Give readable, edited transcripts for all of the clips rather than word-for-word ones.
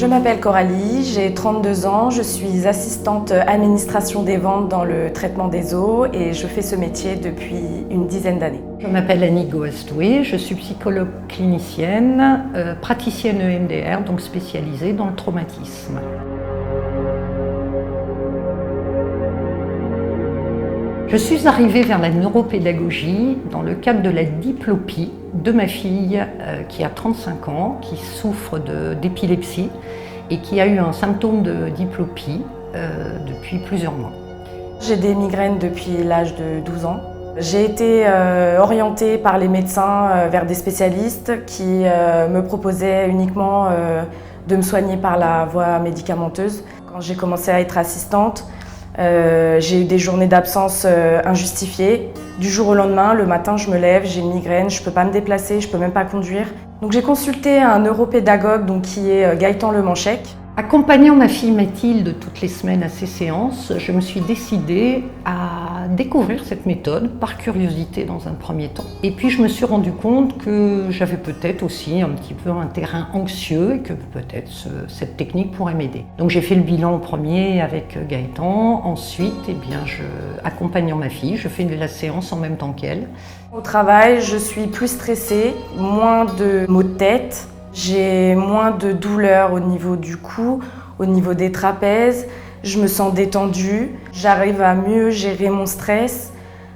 Je m'appelle Coralie, j'ai 32 ans, je suis assistante administration des ventes dans le traitement des eaux et je fais ce métier depuis une dizaine d'années. Je m'appelle Annie Goastoué, je suis psychologue clinicienne, praticienne EMDR, donc spécialisée dans le traumatisme. Je suis arrivée vers la neuropédagogie dans le cadre de la diplopie de ma fille qui a 35 ans, qui souffre d'épilepsie et qui a eu un symptôme de diplopie depuis plusieurs mois. J'ai des migraines depuis l'âge de 12 ans. J'ai été orientée par les médecins vers des spécialistes qui me proposaient uniquement de me soigner par la voie médicamenteuse. Quand j'ai commencé à être assistante, j'ai eu des journées d'absence injustifiées. Du jour au lendemain, le matin, je me lève, j'ai une migraine, je ne peux pas me déplacer, je ne peux même pas conduire. Donc j'ai consulté un neuropédagogue qui est Gaëtan Lemanchec. Accompagnant ma fille Mathilde toutes les semaines à ses séances, je me suis décidée à découvrir cette méthode par curiosité dans un premier temps. Et puis je me suis rendu compte que j'avais peut-être aussi un petit peu un terrain anxieux et que peut-être cette technique pourrait m'aider. Donc j'ai fait le bilan premier avec Gaëtan. Ensuite, accompagnant ma fille, je fais la séance en même temps qu'elle. Au travail, je suis plus stressée, moins de maux de tête. J'ai moins de douleurs au niveau du cou, au niveau des trapèzes. Je me sens détendue. J'arrive à mieux gérer mon stress,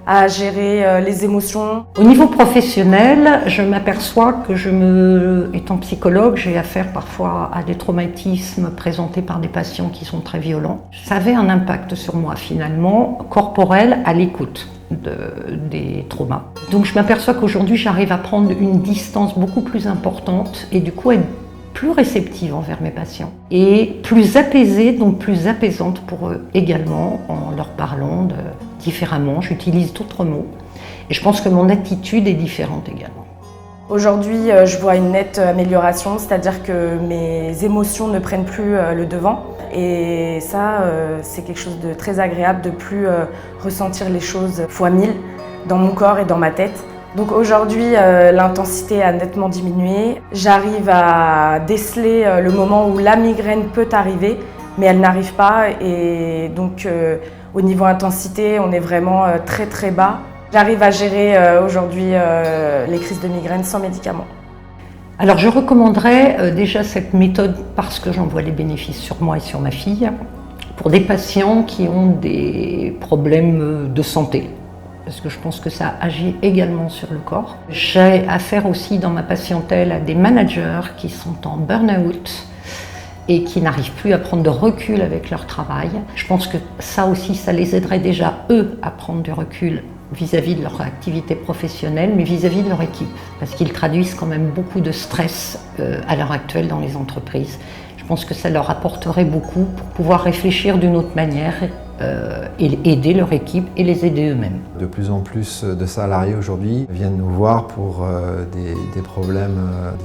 à gérer les émotions. Au niveau professionnel, je m'aperçois que étant psychologue, j'ai affaire parfois à des traumatismes présentés par des patients qui sont très violents. Ça avait un impact sur moi finalement, corporel, à l'écoute des traumas. Donc je m'aperçois qu'aujourd'hui j'arrive à prendre une distance beaucoup plus importante et du coup être plus réceptive envers mes patients et plus apaisée, donc plus apaisante pour eux également en leur parlant différemment. J'utilise d'autres mots et je pense que mon attitude est différente également. Aujourd'hui, je vois une nette amélioration, c'est-à-dire que mes émotions ne prennent plus le devant. Et ça, c'est quelque chose de très agréable de plus ressentir les choses fois 1000 dans mon corps et dans ma tête. Donc aujourd'hui, l'intensité a nettement diminué. J'arrive à déceler le moment où la migraine peut arriver, mais elle n'arrive pas. Et donc, au niveau intensité, on est vraiment très très bas. J'arrive à gérer aujourd'hui les crises de migraine sans médicaments. Alors je recommanderais déjà cette méthode parce que j'en vois les bénéfices sur moi et sur ma fille pour des patients qui ont des problèmes de santé. Parce que je pense que ça agit également sur le corps. J'ai affaire aussi dans ma patientèle à des managers qui sont en burn-out et qui n'arrivent plus à prendre de recul avec leur travail. Je pense que ça aussi, ça les aiderait déjà eux à prendre du recul vis-à-vis de leur activité professionnelle, mais vis-à-vis de leur équipe, parce qu'ils traduisent quand même beaucoup de stress à l'heure actuelle dans les entreprises. Je pense que ça leur apporterait beaucoup pour pouvoir réfléchir d'une autre manière et aider leur équipe et les aider eux-mêmes. De plus en plus de salariés aujourd'hui viennent nous voir pour des problèmes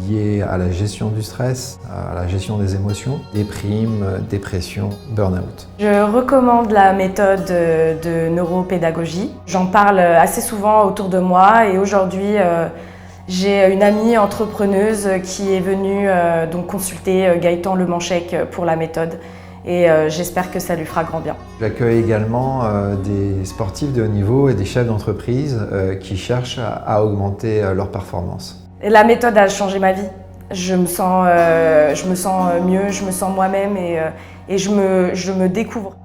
liés à la gestion du stress, à la gestion des émotions, déprime, dépression, burn-out. Je recommande la méthode de neuropédagogie. J'en parle assez souvent autour de moi et aujourd'hui, j'ai une amie entrepreneuse qui est venue donc consulter Gaëtan Lemanchec pour la méthode. Et j'espère que ça lui fera grand bien. J'accueille également des sportifs de haut niveau et des chefs d'entreprise qui cherchent à augmenter leur performance. Et la méthode a changé ma vie. Je me sens mieux, je me sens moi-même et je me découvre.